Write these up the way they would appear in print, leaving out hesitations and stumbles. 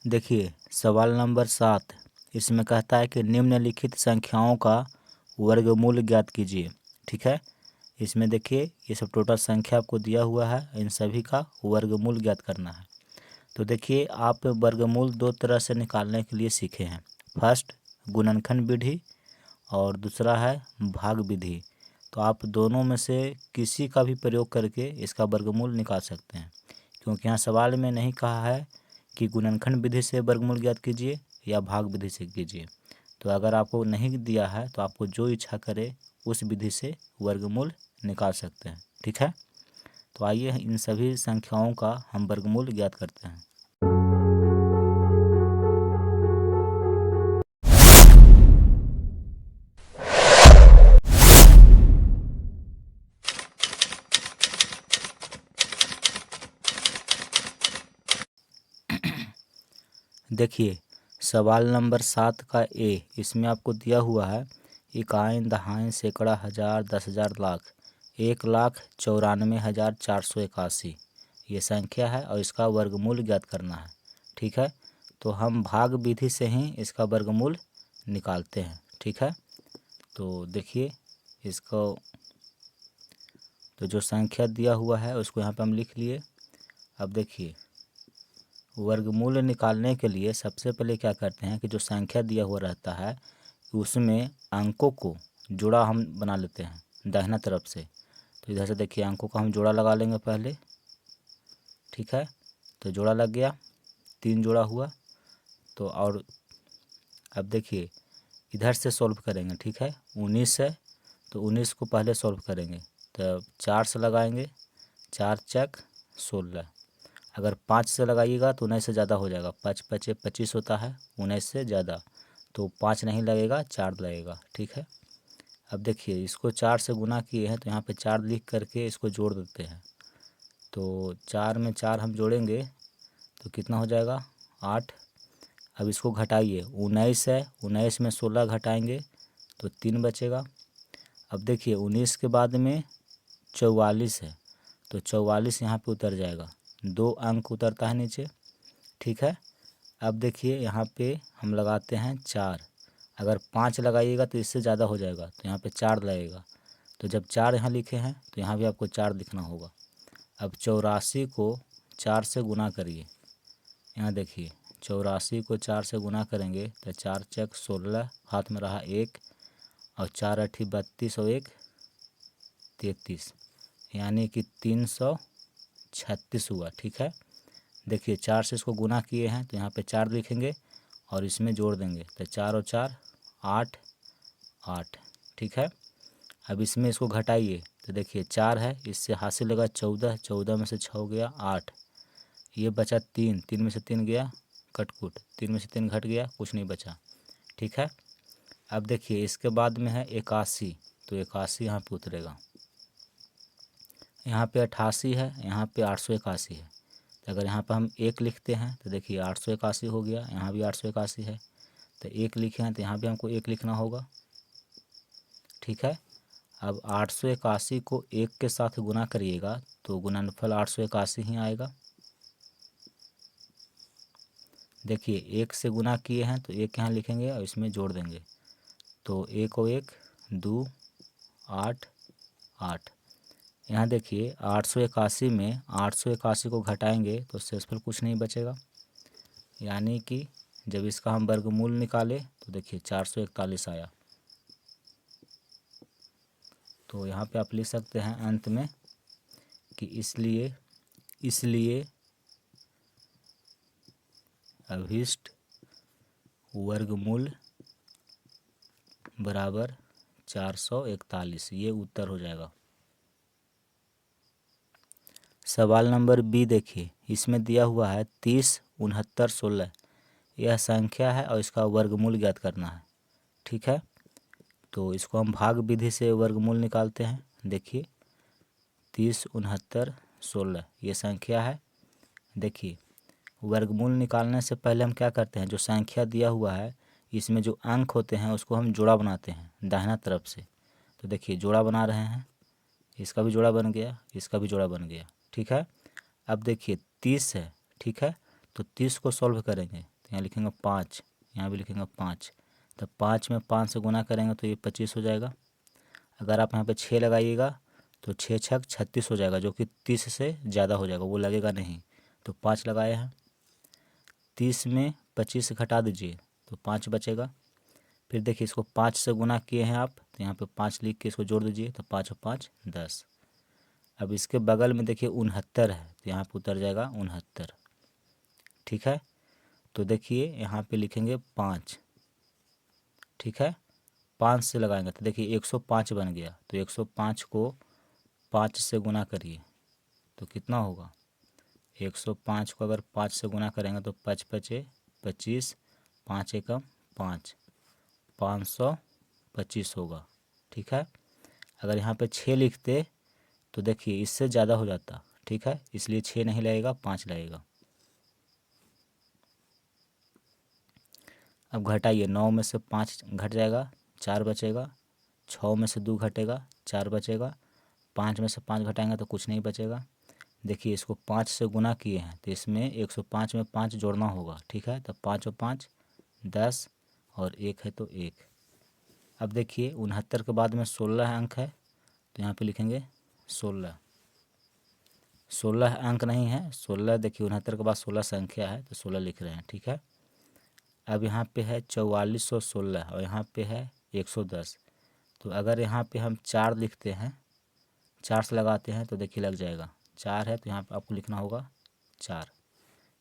देखिए सवाल नंबर 7, इसमें कहता है कि निम्नलिखित संख्याओं का वर्गमूल ज्ञात कीजिए। ठीक है, इसमें देखिए ये सब टोटल संख्या आपको दिया हुआ है, इन सभी का वर्गमूल ज्ञात करना है। तो देखिए आप वर्गमूल दो तरह से निकालने के लिए सीखे हैं। फर्स्ट गुणनखंड विधि और दूसरा है भाग विधि। तो आप दोनों में से किसी का भी प्रयोग करके इसका वर्गमूल निकाल सकते हैं, क्योंकि यहाँ सवाल में नहीं कहा है कि गुणनखंड विधि से वर्गमूल ज्ञात कीजिए या भाग विधि से कीजिए। तो अगर आपको नहीं दिया है तो आपको जो इच्छा करे उस विधि से वर्गमूल निकाल सकते हैं। ठीक है, तो आइए इन सभी संख्याओं का हम वर्गमूल ज्ञात करते हैं। देखिए सवाल नंबर 7 का ए, इसमें आपको दिया हुआ है इकाइन दहाइन सैकड़ा हज़ार 10,000 लाख 1,94,481 ये संख्या है और इसका वर्गमूल ज्ञात करना है। ठीक है, तो हम भाग विधि से ही इसका वर्गमूल निकालते हैं। ठीक है, तो देखिए इसको, तो जो संख्या दिया हुआ है उसको यहाँ पे हम लिख लिए। अब देखिए वर्गमूल निकालने के लिए सबसे पहले क्या करते हैं कि जो संख्या दिया हुआ रहता है उसमें अंकों को जोड़ा हम बना लेते हैं दाहिना तरफ से। तो इधर से देखिए अंकों का हम जोड़ा लगा लेंगे पहले। ठीक है, तो जोड़ा लग गया, 3 जोड़ा हुआ। तो और अब देखिए इधर से सॉल्व करेंगे। ठीक है, 19 है तो 19 को पहले सॉल्व करेंगे, तो 4 से लगाएंगे, 4 चक 16। अगर 5 से लगाइएगा तो 19 से ज़्यादा हो जाएगा, 5 पचे 25 होता है, 19 से ज़्यादा, तो 5 नहीं लगेगा 4 लगेगा। ठीक है, अब देखिए इसको 4 से गुना किए हैं तो यहाँ पे 4 लिख करके इसको जोड़ देते हैं। तो 4 में 4 हम जोड़ेंगे तो कितना हो जाएगा 8। अब इसको घटाइए, 19 है, 19 में 16 घटाएंगे तो 3 बचेगा। अब देखिए 19 के बाद में 44 है तो 44 यहाँ पे उतर जाएगा, 2 अंक उतरता है नीचे। ठीक है, अब देखिए यहाँ पे हम लगाते हैं 4। अगर 5 लगाइएगा तो इससे ज़्यादा हो जाएगा, तो यहाँ पे 4 लगेगा। तो जब 4 यहाँ लिखे हैं तो यहाँ भी आपको 4 लिखना होगा। अब 84 को 4 से गुना करिए। यहाँ देखिए 84 को 4 से गुना करेंगे तो 4 चक 16, हाथ में रहा 1 और 4 अठी 32 और 1 33, यानी कि 336 हुआ। ठीक है, देखिए 4 से इसको गुना किए हैं तो यहाँ पे 4 लिखेंगे और इसमें जोड़ देंगे, तो 4 और 4 8 8। ठीक है, अब इसमें इसको घटाइए तो देखिए 4 है, इससे हासिल लगा 14, 14 में से 6 गया 8, ये बचा 3, 3 में से 3 गया कटकुट, 3 में से 3 घट गया, कुछ नहीं बचा। ठीक है, अब देखिए इसके बाद में है 81, तो 81 यहाँ पे उतरेगा। यहाँ पे 88 है, यहाँ पे 881 है। तो अगर यहाँ पर हम 1 लिखते हैं तो देखिए 881 हो गया, यहाँ भी 881 है, तो 1 लिखे हैं तो यहाँ भी हमको 1 लिखना होगा। ठीक है, अब 881 को 1 के साथ गुना करिएगा तो गुणनफल 881 ही आएगा। देखिए 1 से गुना किए हैं तो 1 यहाँ लिखेंगे और इसमें जोड़ देंगे, तो 1 और 1 2 8 8। यहाँ देखिए 881 में 881 को घटाएंगे तो शेषफल कुछ नहीं बचेगा, यानी कि जब इसका हम वर्गमूल निकाले तो देखिए 441 आया। तो यहाँ पे आप लिख सकते हैं अंत में कि इसलिए अभिष्ट वर्गमूल बराबर 441, ये उत्तर हो जाएगा। सवाल नंबर बी देखिए, इसमें दिया हुआ है 30 69 16, यह संख्या है और इसका वर्गमूल ज्ञात करना है। ठीक है, तो इसको हम भाग विधि से वर्गमूल निकालते हैं। देखिए 30 69 16 ये संख्या है। देखिए वर्गमूल निकालने से पहले हम क्या करते हैं, जो संख्या दिया हुआ है इसमें जो अंक होते हैं उसको हम जोड़ा बनाते हैं दाहिना तरफ से। तो देखिए जोड़ा बना रहे हैं, इसका भी जोड़ा बन गया, इसका भी जोड़ा बन गया। ठीक है, अब देखिए 30 है। ठीक है, तो 30 को सॉल्व करेंगे तो यहाँ लिखेंगे 5, यहाँ भी लिखेंगे 5। तो 5 में 5 से गुना करेंगे तो ये 25 हो जाएगा। अगर आप यहाँ पे 6 लगाइएगा तो 6 छक 36 हो जाएगा, जो कि 30 से ज़्यादा हो जाएगा, वो लगेगा नहीं। तो 5 लगाए हैं। 30 में 25 से घटा दीजिए तो 5 बचेगा। फिर देखिए इसको 5 से गुना किए हैं आप, तो यहाँ पे 5 लिख के इसको जोड़ दीजिए, तो 5 और 5 10। अब इसके बगल में देखिए 69 है, तो यहाँ पे उतर जाएगा 69। ठीक है, तो देखिए यहाँ पे लिखेंगे 5। ठीक है, 5 से लगाएंगे तो देखिए 105 बन गया। तो 105 को 5 से गुना करिए तो कितना होगा। 105 को अगर 5 से गुना करेंगे तो 5 पचे 25, 5 एकम 5, 525 होगा। ठीक है, अगर यहाँ पे 6 लिखते तो देखिए इससे ज़्यादा हो जाता। ठीक है, इसलिए 6 नहीं लगेगा, 5 लगेगा। अब घटाइए, 9 में से 5 घट जाएगा, 4 बचेगा। 6 में से 2 घटेगा, 4 बचेगा। 5 में से 5 घटाएंगे तो कुछ नहीं बचेगा। देखिए इसको 5 से गुना किए हैं तो इसमें 105 में 5 जोड़ना होगा। ठीक है, तो 5 और 5 10 और 1 है तो 1। अब देखिए 69 के बाद में 16 अंक है, तो यहाँ पे लिखेंगे 16। 16 अंक नहीं है, 16। देखिए 69 के बाद 16 संख्या है तो 16 लिख रहे हैं। ठीक है, अब यहाँ पे है 4416 और यहाँ पे है 110। तो अगर यहाँ पे हम 4 लिखते हैं, 4 से लगाते हैं तो देखिए लग जाएगा। 4 है तो यहाँ पे आपको लिखना होगा 4,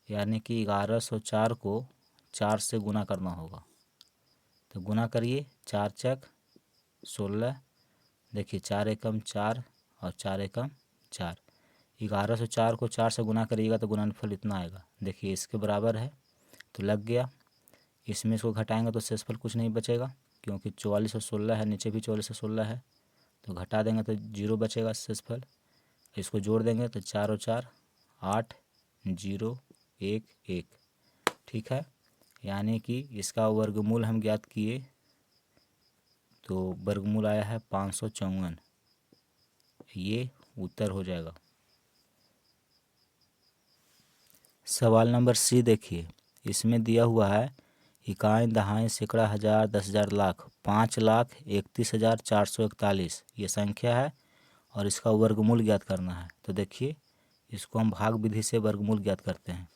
यानी कि 1104 को 4 से गुना करना होगा। तो गुना करिए, 4 चक 16। देखिए 4 एकम 4 और 4 एकम 4। 1104 को 4 से गुना करिएगा तो गुणनफल इतना आएगा। देखिए इसके बराबर है तो लग गया। इसमें इसको घटाएंगे तो शेषफल कुछ नहीं बचेगा, क्योंकि 4416 है, नीचे भी 4416 है। तो घटा देंगे तो 0 बचेगा शेषफल। इसको जोड़ देंगे तो 4 और 4 8, 0 1 1। ठीक है, यानी कि इसका वर्गमूल हम ज्ञात किए तो वर्गमूल आया है 554। ये उत्तर हो जाएगा। सवाल नंबर सी देखिए, इसमें दिया हुआ है इकाई, दहाई, सैकड़ा, हज़ार, 10,000, लाख, 5,31,441 ये संख्या है और इसका वर्गमूल ज्ञात करना है। तो देखिए इसको हम भाग विधि से वर्गमूल ज्ञात करते हैं।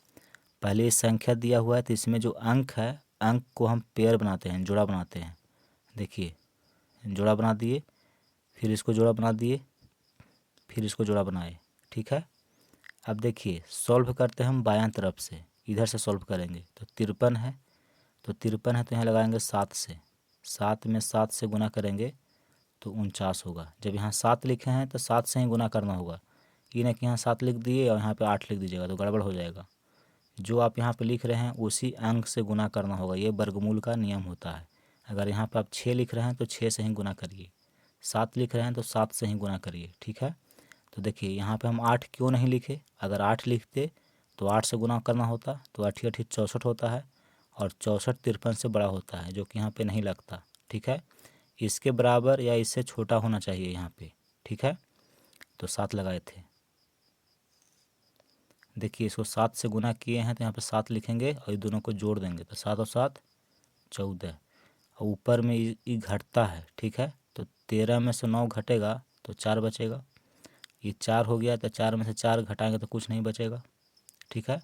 पहले इस संख्या दिया हुआ है तो इसमें जो अंक है, अंक को हम पेयर बनाते हैं, जोड़ा बनाते हैं। देखिए जोड़ा बना दिए, फिर इसको जोड़ा बना दिए, फिर इसको जोड़ा बनाए। ठीक है, अब देखिए सॉल्व करते हैं हम बायां तरफ से, इधर से सॉल्व करेंगे तो 53 है। तो 53 है तो यहाँ लगाएंगे 7 से, 7 में 7 से गुना करेंगे तो 49 होगा। जब यहाँ 7 लिखे हैं तो 7 से ही गुना करना होगा। ये नहीं कि यहाँ 7 लिख दिए और यहाँ पे 8 लिख दीजिएगा तो गड़बड़ हो जाएगा। जो आप यहाँ पे लिख रहे हैं उसी अंक से गुना करना होगा, ये वर्गमूल का नियम होता है। अगर यहाँ पे आप 6 लिख रहे हैं तो 6 से ही गुना करिए, 7 लिख रहे हैं तो 7 से ही गुना करिए। ठीक है, तो देखिए यहाँ पे हम 8 क्यों नहीं लिखे। अगर 8 लिखते तो 8 से गुना करना होता, तो 8 8 64 होता है और 64 53 से बड़ा होता है, जो कि यहाँ पे नहीं लगता। ठीक है, इसके बराबर या इससे छोटा होना चाहिए यहाँ पे। ठीक है, तो 7 लगाए थे। देखिए इसको 7 से गुना किए हैं तो यहाँ पे 7 लिखेंगे और ये दोनों को जोड़ देंगे तो 7 और 7 14। और ऊपर में ये घटता है। ठीक है, तो 13 में से 9 घटेगा तो 4 बचेगा। ये 4 हो गया तो 4 में से 4 घटाएंगे तो कुछ नहीं बचेगा। ठीक है,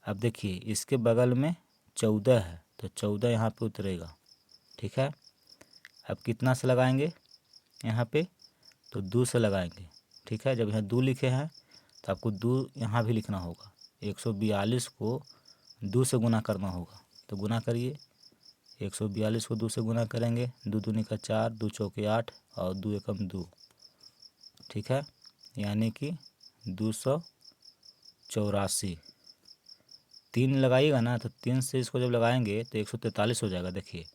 अब देखिए इसके बगल में 14 है तो 14 यहाँ पे उतरेगा। ठीक है, अब कितना से लगाएंगे यहाँ पे, तो 2 से लगाएंगे। ठीक है, जब यहाँ 2 लिखे हैं तो आपको 2 यहाँ भी लिखना होगा। 142 को 2 से गुना करना होगा, तो गुना करिए। 142 को 2 से गुना करेंगे, 2 दूनी का 4, 2 चौके 8 और 2 एकम 2। ठीक है, यानी कि 284। 3 लगाइएगा ना तो 3 से इसको जब लगाएंगे तो 143 हो जाएगा। देखिए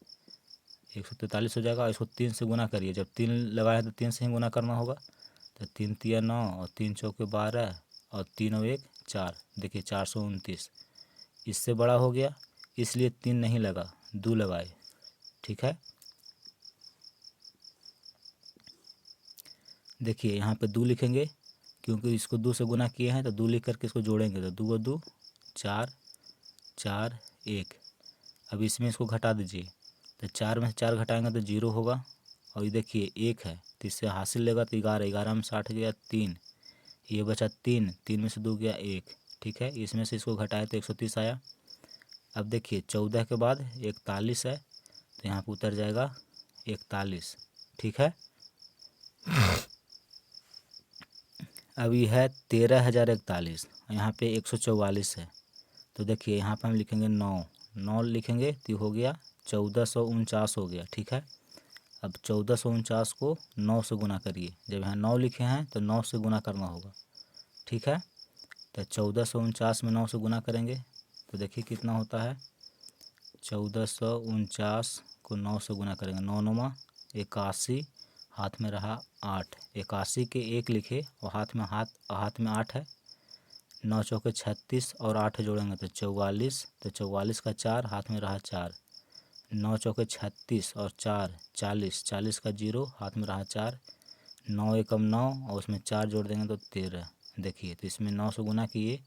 143 हो जाएगा और इसको 3 से गुना करिए। जब 3 लगाए तो 3 से ही गुना करना होगा, तो 3 तिया 9 और 3 चौके 12 और 3 और 1 4। देखिए 429 इससे बड़ा हो गया, इसलिए 3 नहीं लगा, 2 लगाए। ठीक है, देखिए यहाँ पे 2 लिखेंगे, क्योंकि इसको 2 से गुना किए हैं तो 2 लिख करके इसको जोड़ेंगे तो 2 और 2 4, 4 1। अब इसमें इसको घटा दीजिए, तो 4 में से 4 घटाएंगे तो 0 होगा। और ये देखिए 1 है तो इससे हासिल लेगा तो 11, 11 में 60 गया 3, ये बचा 3, 3 में से 2 गया 1। ठीक है, इसमें से इसको घटाए तो 130 आया। अब देखिए 14 के बाद 41 है तो यहाँ पर उतर जाएगा 41। ठीक है, अब ये है 13,041, यहाँ पे 144 है तो देखिए यहाँ पे हम लिखेंगे 9, 9 लिखेंगे तो हो गया 1449 हो गया। ठीक है, अब 1449 को 9 से गुना करिए, जब यहाँ 9 लिखे हैं तो 9 से गुना करना होगा। ठीक है, तो 1449 में 9 से गुना करेंगे तो देखिए कितना होता है, 1449 को 9 से गुना करेंगे, 9 9 81, हाथ में रहा 8, 81 के 1 लिखे और हाथ में 8 है, 9 चौके 36 और 8 जोड़ेंगे तो 44, तो 44 का 4, हाथ में रहा 4, 9 चौके 36 और 4 40, 40 का 0, हाथ में रहा 4, 9 एकम 9 और उसमें 4 जोड़ देंगे तो 13। देखिए तो इसमें 9 से गुना किए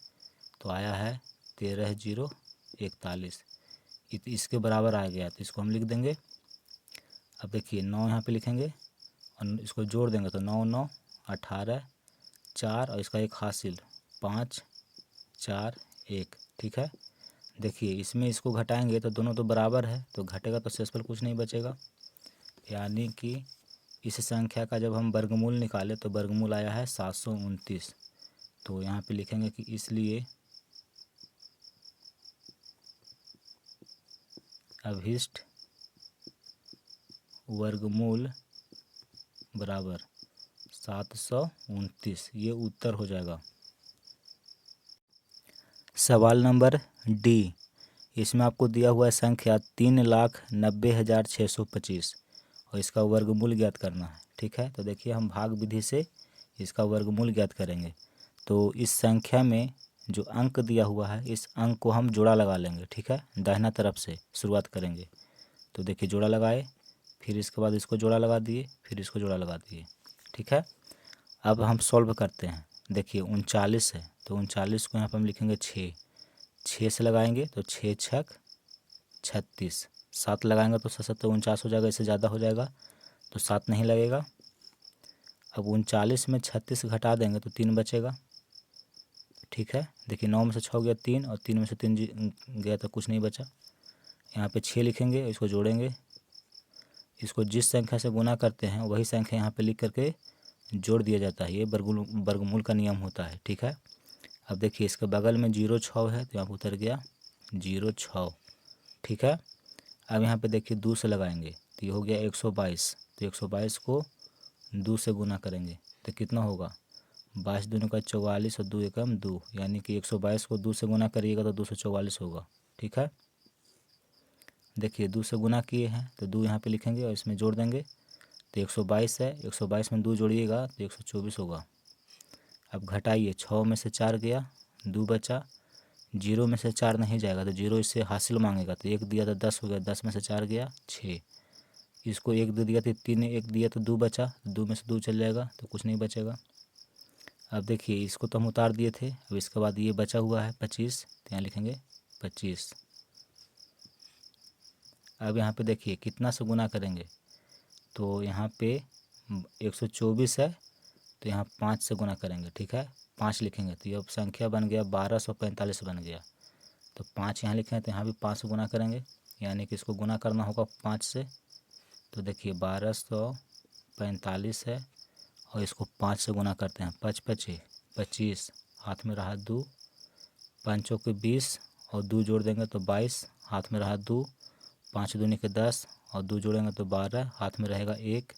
तो आया है 13,041, इसके बराबर आ गया तो इसको हम लिख देंगे। अब देखिए 9 यहाँ पे लिखेंगे और इसको जोड़ देंगे तो 9 9 18, 4 और इसका 1 हासिल 5 4 1। ठीक है, देखिए इसमें इसको घटाएंगे तो दोनों तो बराबर है तो घटेगा तो शेषफल कुछ नहीं बचेगा, यानी कि इस संख्या का जब हम वर्गमूल निकाले तो वर्गमूल आया है 729। तो यहाँ पे लिखेंगे कि इसलिए अभिष्ट वर्गमूल बराबर 729, ये उत्तर हो जाएगा। सवाल नंबर डी, इसमें आपको दिया हुआ है संख्या 3,90,625 और इसका वर्गमूल ज्ञात करना है। ठीक है, तो देखिए हम भाग विधि से इसका वर्गमूल ज्ञात करेंगे। तो इस संख्या में जो अंक दिया हुआ है इस अंक को हम जोड़ा लगा लेंगे। ठीक है, दाहिना तरफ से शुरुआत करेंगे तो देखिए जोड़ा लगाए, फिर इसके बाद इसको जोड़ा लगा दिए, फिर इसको जोड़ा लगा दिए। ठीक है, अब हम सॉल्व करते हैं। देखिए 39 है तो 39 को यहाँ पर हम लिखेंगे 6, 6 से लगाएंगे तो 6 छक 36, 7 लगाएंगे तो 7 49 हो जाएगा, इससे ज़्यादा हो जाएगा तो 7 नहीं लगेगा। अब 39 में 36 घटा देंगे तो 3 बचेगा। ठीक है, देखिए 9 में से 6 गया 3 और 3 में से 3 गया तो कुछ नहीं बचा। यहाँ पे 6 लिखेंगे, इसको जोड़ेंगे, इसको जिस संख्या से गुना करते हैं वही संख्या यहाँ पे लिख करके जोड़ दिया जाता है, ये वर्गमूल का नियम होता है। ठीक है, अब देखिए इसके बगल में 0 6 है तो यहाँ पर उतर गया 0 6। ठीक है, अब यहाँ पे देखिए 2 से लगाएंगे तो ये हो गया 122, तो 122 को 2 से गुना करेंगे तो कितना होगा, 22 दूनी का 44 और 2 एकम 2, यानी कि 122 को 2 से गुना करिएगा तो 244 होगा। ठीक है, देखिए 2 से गुना किए हैं तो 2 यहाँ पे लिखेंगे और इसमें जोड़ देंगे तो 122 है, 122 में 2 जोड़िएगा तो 124 होगा। अब घटाइए, 6 में से 4 गया 2 बचा, 0 में से 4 नहीं जाएगा तो 0 इससे हासिल मांगेगा तो 1 दिया तो 10 हो गया, 10 में से 4 गया 6, इसको 1 दे दिया तो 3, 1 दिया तो 2 बचा, 2 में से 2 चल जाएगा तो कुछ नहीं बचेगा। अब देखिए इसको तो हम उतार दिए थे, अब इसके बाद ये बचा हुआ है 25 तो यहाँ लिखेंगे 25। अब यहाँ पे देखिए कितना से गुना करेंगे तो यहाँ पे 124 है तो यहाँ 5 से गुना करेंगे। ठीक है, 5 लिखेंगे तो ये संख्या बन गया 1245 बन गया, तो 5 यहाँ लिखे हैं तो यहाँ भी 5 से गुना करेंगे, यानी कि इसको गुना करना होगा 5 से। तो देखिए 1245 है और इसको 5 से गुना करते हैं, 5 5 25, हाथ में रहा 2, 5 के 20 और 2 जोड़ देंगे तो 22, हाथ में रहा 2, 5 दूनी के 10 और 2 जोड़ेंगे तो 12, हाथ में रहेगा 1,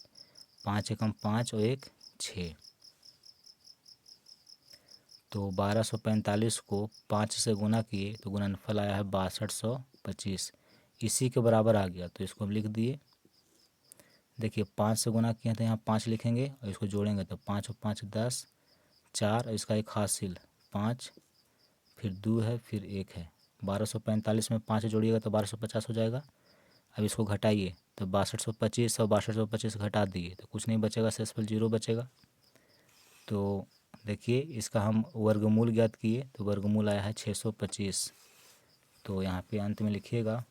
5 एकम 5 और 1 6। तो 1245 को 5 से गुना किए तो गुणनफल आया है 6225, इसी के बराबर आ गया तो इसको हम लिख दिए। देखिए 5 से गुना किए तो यहाँ 5 लिखेंगे और इसको जोड़ेंगे तो 5 और 5 10, 4 और इसका 1 हासिल 5, फिर 2 है फिर 1 है, 1245 में 5 जोड़िएगा तो 1250 हो जाएगा। अब इसको घटाइए तो 6225 और 6225 घटा दिए तो कुछ नहीं बचेगा, शेषफल 0 बचेगा। तो देखिए इसका हम वर्गमूल ज्ञात किए तो वर्गमूल आया है 625। तो यहाँ पे अंत में लिखिएगा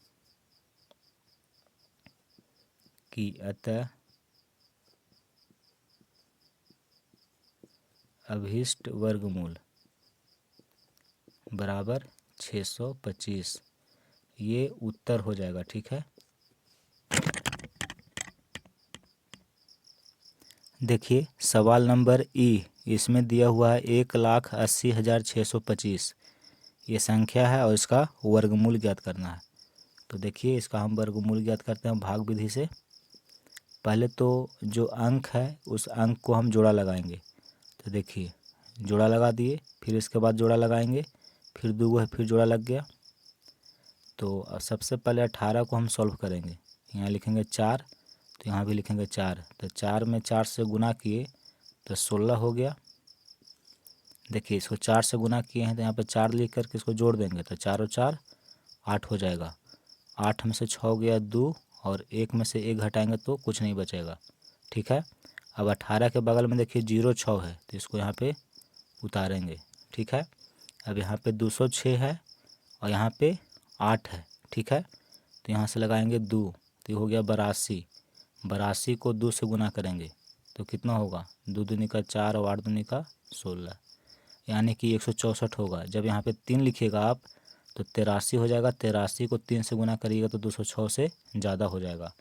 कि अतः अभीष्ट वर्गमूल बराबर 625, ये उत्तर हो जाएगा। ठीक है, देखिए सवाल नंबर ई, इसमें दिया हुआ है 1,80,625, ये संख्या है और इसका वर्गमूल ज्ञात करना है। तो देखिए इसका हम वर्गमूल ज्ञात करते हैं भाग विधि से। पहले तो जो अंक है उस अंक को हम जोड़ा लगाएंगे। तो देखिए जोड़ा लगा दिए, फिर इसके बाद जोड़ा लगाएंगे, फिर दो है, फिर जोड़ा लग गया। तो अब सबसे पहले 18 को हम सॉल्व करेंगे। यहाँ लिखेंगे 4, तो यहाँ भी लिखेंगे 4। तो 4 में 4 से गुना किए तो 16 हो गया। देखिए इसको 4 से गुना किए हैं तो यहाँ पे 4 लिख करके इसको जोड़ देंगे तो 4 और 4 8 हो जाएगा। 8 में से 6 गया 2 और 1 में से 1 घटाएंगे तो कुछ नहीं बचेगा। ठीक है, अब 18 के बगल में देखिए 0 6 है तो इसको यहाँ पे उतारेंगे। ठीक है, अब यहाँ पे 206 है और यहाँ पे 8 है। ठीक है, तो यहाँ से लगाएंगे 2, तो ये हो गया 82। 82 को 2 से गुना करेंगे तो कितना होगा, 2 दूनी का 4 और 8 दूनी का 16, यानी कि 164 होगा। जब यहाँ पे 3 लिखिएगा आप तो 83 हो जाएगा। 83 को 3 से गुना करिएगा तो 206 से ज़्यादा हो जाएगा,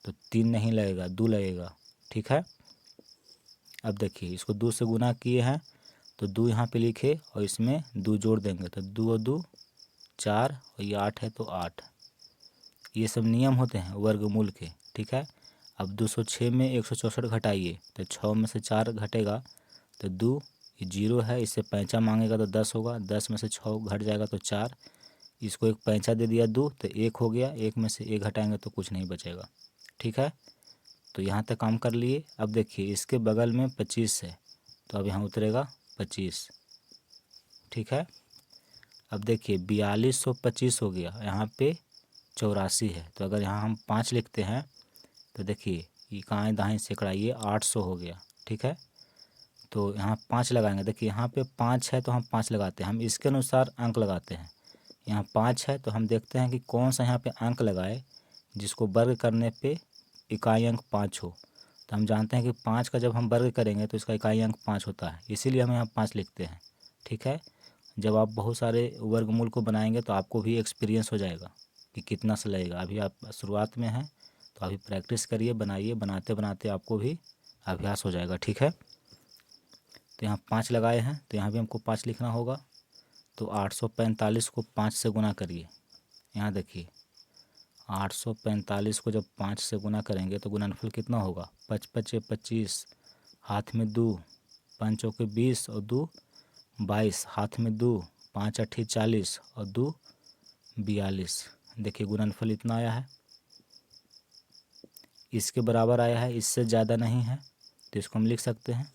तो 3 नहीं लगेगा, 2 लगेगा। ठीक है, अब देखिए इसको 2 से गुना किए हैं तो 2 यहाँ पे लिखे और इसमें 2 जोड़ देंगे तो 2 और 2 4 और ये 8 है तो 8। ये सब नियम होते हैं वर्गमूल के। ठीक है, अब 206 में 164 घटाइए तो 6 में से 4 घटेगा तो 2, ये 0 है, इससे पैंचा मांगेगा तो 10 होगा। 10 में से 6 घट जाएगा तो 4, इसको एक पैंचा दे दिया 2 तो 1 हो गया। 1 में से 1 घटाएंगे तो कुछ नहीं बचेगा। ठीक है, तो यहाँ तक काम कर लिए। अब देखिए इसके बगल में 25 है तो अब यहाँ उतरेगा 25। ठीक है, अब देखिए 4225 हो गया, यहाँ पे 84 है तो अगर यहाँ हम 5 लिखते हैं तो देखिए इकाई दाएं सैकड़ा ये 800 हो गया। ठीक है, तो यहाँ 5 लगाएंगे। देखिए यहाँ पे 5 है तो हम 5 लगाते हैं, हम इसके अनुसार अंक लगाते हैं। यहाँ 5 है तो हम देखते हैं कि कौन सा यहाँ पे अंक लगाए जिसको वर्ग करने पे इकाई अंक 5 हो। तो हम जानते हैं कि 5 का जब हम वर्ग करेंगे तो इसका इकाई अंक 5 होता है, इसीलिए हम यहाँ 5 लिखते हैं। ठीक है, जब आप बहुत सारे वर्गमूल को बनाएंगे तो आपको भी एक्सपीरियंस हो जाएगा कि कितना सा लगेगा। अभी आप शुरुआत में हैं तो अभी प्रैक्टिस करिए, बनाइए, बनाते बनाते आपको भी अभ्यास हो जाएगा। ठीक है, तो यहाँ 5 लगाए हैं तो यहाँ भी हमको 5 लिखना होगा। तो 845 को 5 से गुना करिए। यहाँ देखिए 845 को जब 5 से गुना करेंगे तो गुणनफल कितना होगा, 5 5 25, हाथ में 2, 5 चौके 20 और 2 22, हाथ में 2, 5 8 40 और 2 42। देखिए गुणनफल इतना आया है, इसके बराबर आया है, इससे ज़्यादा नहीं है तो इसको हम लिख सकते हैं।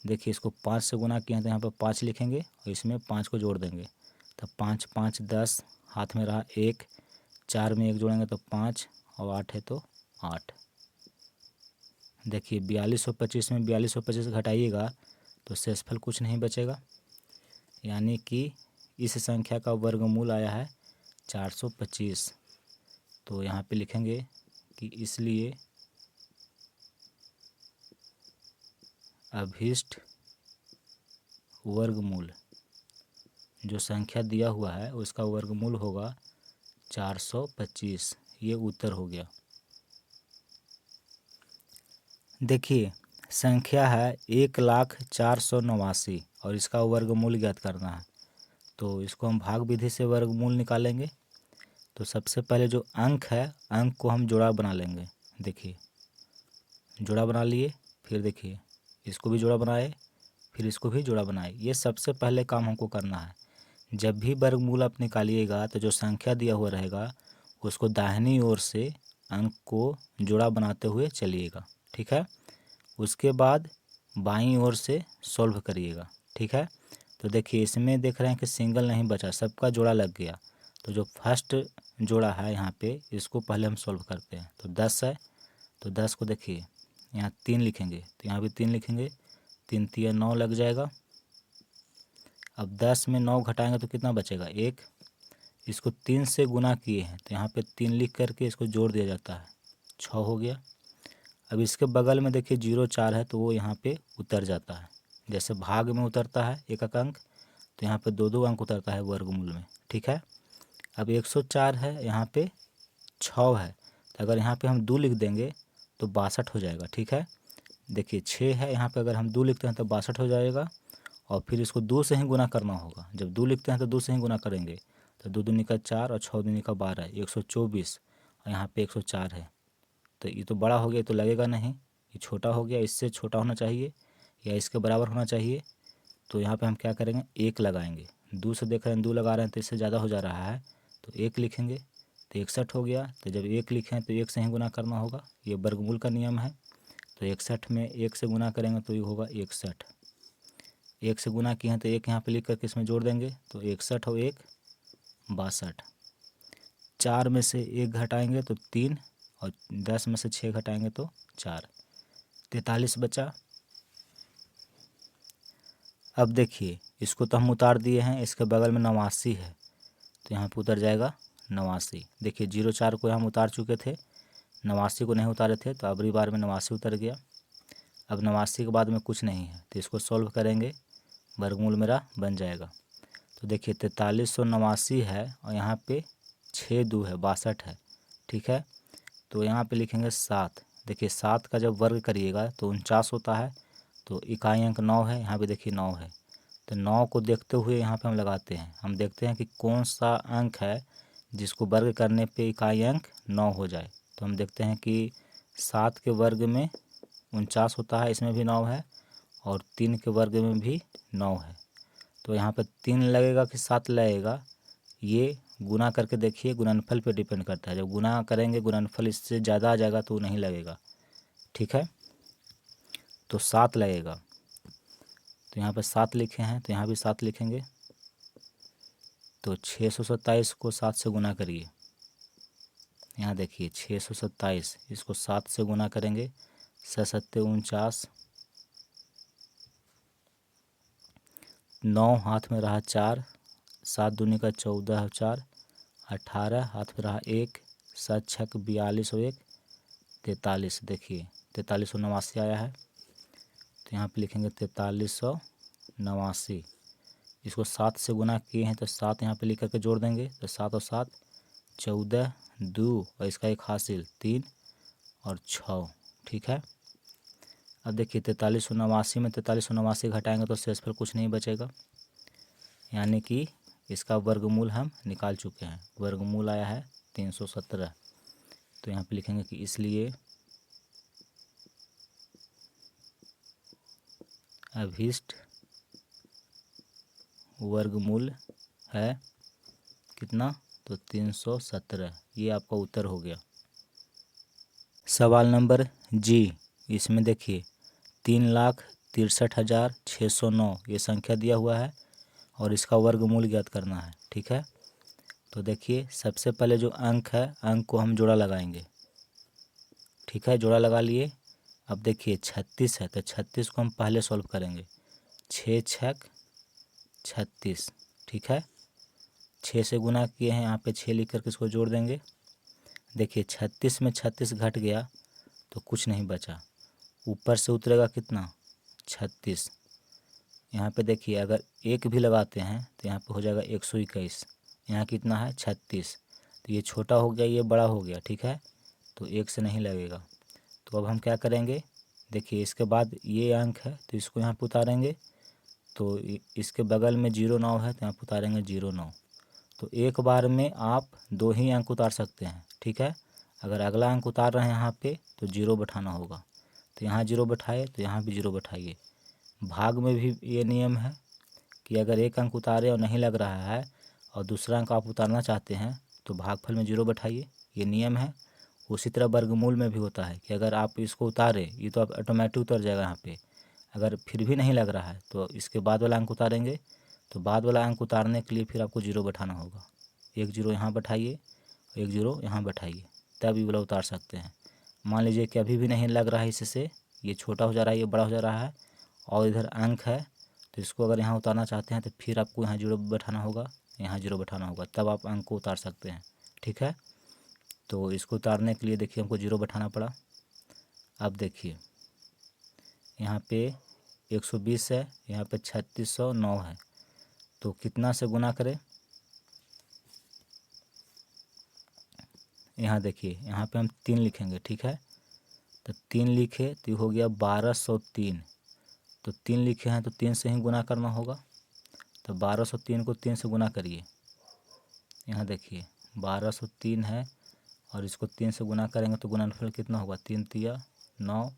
देखिए इसको 5 से गुना किए हैं तो यहाँ पर 5 लिखेंगे और इसमें 5 को जोड़ देंगे तो 5 5 10, हाथ में रहा 1, 4 में 1 जोड़ेंगे तो 5 और 8 है तो 8। देखिए 4225 में 4225 घटाइएगा तो शेषफल कुछ नहीं बचेगा, यानी कि इस संख्या का वर्गमूल आया है 425। तो यहाँ पे लिखेंगे कि इसलिए अभीष्ट वर्गमूल, जो संख्या दिया हुआ है उसका वर्गमूल होगा 425। ये उत्तर हो गया। देखिए संख्या है 1,04,89 और इसका वर्गमूल ज्ञात करना है। तो इसको हम भाग विधि से वर्गमूल निकालेंगे। तो सबसे पहले जो अंक है, अंक को हम जोड़ा बना लेंगे। देखिए जोड़ा बना लिए, फिर देखिए इसको भी जोड़ा बनाए, फिर इसको भी जोड़ा बनाए। ये सबसे पहले काम हमको करना है। जब भी वर्गमूल आप निकालिएगा तो जो संख्या दिया हुआ रहेगा उसको दाहिनी ओर से अंक को जोड़ा बनाते हुए चलिएगा। ठीक है, उसके बाद बाईं ओर से सॉल्व करिएगा। ठीक है, तो देखिए इसमें देख रहे हैं कि सिंगल नहीं बचा, सबका जोड़ा लग गया। तो जो फर्स्ट जोड़ा है यहाँ पे इसको पहले हम सॉल्व करते हैं। तो 10 है तो 10 को देखिए यहाँ 3 लिखेंगे तो यहाँ भी 3 लिखेंगे, 3 3 9 लग जाएगा। अब 10 में 9 घटाएंगे तो कितना बचेगा, 1। इसको 3 से गुना किए हैं तो यहाँ पे 3 लिख करके इसको जोड़ दिया जाता है, 6 हो गया। अब इसके बगल में देखिए 0 4 है तो वो यहाँ पे उतर जाता है। जैसे भाग में उतरता है एक एक अंक, तो यहाँ पे 2 अंक उतरता है वर्गमूल में, ठीक है। अब 104 है, यहाँ पे 6 है, तो अगर यहाँ पे हम 2 लिख देंगे तो 62 हो जाएगा, ठीक है। देखिए 6 है, यहाँ पे अगर हम 2 लिखते हैं तो 62 हो जाएगा, और फिर इसको 2 से ही गुना करना होगा। जब 2 लिखते हैं तो 2 से ही गुना करेंगे, तो 2 दूनी का 4 और 6 दूनी का 12, 124, और यहाँ पे 104 है। तो ये तो बड़ा हो गया, तो लगेगा नहीं, ये छोटा हो गया, इससे छोटा होना चाहिए या इसके बराबर होना चाहिए। तो यहाँ पे हम क्या करेंगे, 1 लगाएंगे। 2 से देख रहे हैं 2 लगा रहे हैं तो इससे ज़्यादा हो जा रहा है, तो 1 लिखेंगे तो 61 हो गया। तो जब 1 लिखें तो 1 से ही गुना करना होगा, ये वर्गमूल का नियम है। तो 61 में 1 से गुना करेंगे तो ये होगा 61। 1 से गुना किए हैं तो 1 यहाँ पे लिख करके इसमें जोड़ देंगे, तो 61 और 1 62। 4 में से 1 घटाएंगे तो 3, और 10 में से 6 घटाएंगे तो 4, 43 बचा। अब देखिए इसको तो हम उतार दिए हैं, इसके बगल में 89 है तो यहाँ पे उतर जाएगा 89। देखिए 0 4 को हम उतार चुके थे, 89 को नहीं उतारे थे, तो अगली बार में 89 उतर गया। अब 89 के बाद में कुछ नहीं है तो इसको सॉल्व करेंगे, वर्गमूल मेरा बन जाएगा। तो देखिए 4389 है, और यहाँ पे 6 2 है, 62 है, ठीक है। तो यहाँ पे लिखेंगे 7। देखिए 7 का जब वर्ग करिएगा तो 49 होता है, तो इकाई अंक 9 है, यहाँ पे देखिए 9 है, तो 9 को देखते हुए यहाँ पे हम लगाते हैं। हम देखते हैं कि कौन सा अंक है जिसको वर्ग करने पे इकाई अंक 9 हो जाए। तो हम देखते हैं कि 7 के वर्ग में 49 होता है, इसमें भी 9 है, और 3 के वर्ग में भी 9 है। तो यहाँ पे 3 लगेगा कि 7 लगेगा, ये गुना करके देखिए, गुणनफल पे डिपेंड करता है। जब गुना करेंगे गुणनफल इससे ज़्यादा आ जाएगा तो नहीं लगेगा, ठीक है। तो 7 लगेगा, तो यहाँ पे 7 लिखे हैं तो यहाँ भी 7 लिखेंगे। तो 627 को 7 से गुना करिए, यहाँ देखिए 627, इसको 7 से गुना करेंगे, 7 7 49, 9 हाथ में रहा 4, 7 दूनी का 14 और 4 18, हाथ में रहा 1, 7 6 42 और 1 43। देखिए 4389 आया है, तो यहाँ पे लिखेंगे 4389। इसको 7 से गुना किए हैं तो 7 यहाँ पे लिख करके जोड़ देंगे, तो 7 और 7 14, 2 और इसका एक हासिल 3 और 6, ठीक है। अब देखिए 4389 में 4389 घटाएंगे तो शेषफल कुछ नहीं बचेगा, यानी कि इसका वर्गमूल हम निकाल चुके हैं। वर्गमूल आया है 317। तो यहाँ पे लिखेंगे कि इसलिए अभीष्ट वर्गमूल है कितना, तो 317। ये आपका उत्तर हो गया। सवाल नंबर जी, इसमें देखिए 3,63,609 ये संख्या दिया हुआ है और इसका वर्गमूल ज्ञात करना है, ठीक है। तो देखिए सबसे पहले जो अंक है, अंक को हम जोड़ा लगाएंगे, ठीक है, जोड़ा लगा लिए। अब देखिए 36 है तो 36 को हम पहले सॉल्व करेंगे, 6 6 36, ठीक है। 6 से गुना किए हैं, यहाँ पे 6 लिख करके इसको जोड़ देंगे। देखिए 36 में 36 घट गया तो कुछ नहीं बचा, ऊपर से उतरेगा कितना 36। यहाँ पे देखिए अगर 1 भी लगाते हैं तो यहाँ पे हो जाएगा 121, यहाँ कितना है 36, तो ये छोटा हो गया ये बड़ा हो गया, ठीक है, तो 1 से नहीं लगेगा। तो अब हम क्या करेंगे, देखिए इसके बाद ये अंक है तो इसको यहाँ पे उतारेंगे, तो इसके बगल में 09 है तो यहाँ पे उतारेंगे 09। तो एक बार में आप 2 ही अंक उतार सकते हैं, ठीक है। अगर अगला अंक उतार रहे हैं यहाँ पे तो 0 बैठाना होगा, तो यहाँ 0 बैठाए तो यहाँ भी 0 बैठाइए। भाग में भी ये नियम है कि अगर एक अंक उतारे और नहीं लग रहा है और दूसरा अंक आप उतारना चाहते हैं तो भागफल में 0 बैठाइए, ये नियम है। उसी तरह वर्गमूल में भी होता है कि अगर आप इसको उतारे, ये तो आप ऑटोमेटिक उतर जाएगा यहाँ पे, अगर फिर भी नहीं लग रहा है तो इसके बाद वाला अंक उतारेंगे। तो बाद वाला अंक उतारने के लिए फिर आपको 0 बैठाना होगा, 1 0 यहाँ बैठाइए, 1 0 यहाँ बैठाइए, तब ये वाला उतार सकते हैं। मान लीजिए कि अभी भी नहीं लग रहा है, इससे ये छोटा हो जा रहा है, ये बड़ा हो जा रहा है, और इधर अंक है तो इसको अगर यहाँ उतारना चाहते हैं तो फिर आपको यहाँ 0 बैठाना होगा, यहाँ 0 बैठाना होगा, तब आप अंक को उतार सकते हैं। ठीक है, तो इसको उतारने के लिए देखिए हमको 0 बैठाना पड़ा। अब देखिए यहाँ पे 120 है, यहाँ पे 3609 है, तो कितना से गुना करें? यहाँ देखिए यहाँ पे हम 3 लिखेंगे। ठीक है, तो 3 लिखे तो हो गया 1203। तो 3 लिखे हैं तो 3 से ही गुना करना होगा, तो 1203 को 3 से गुना करिए। यहाँ देखिए 1203 है और इसको 3 से गुना करेंगे तो गुणनफल कितना होगा? 3 तिया 9,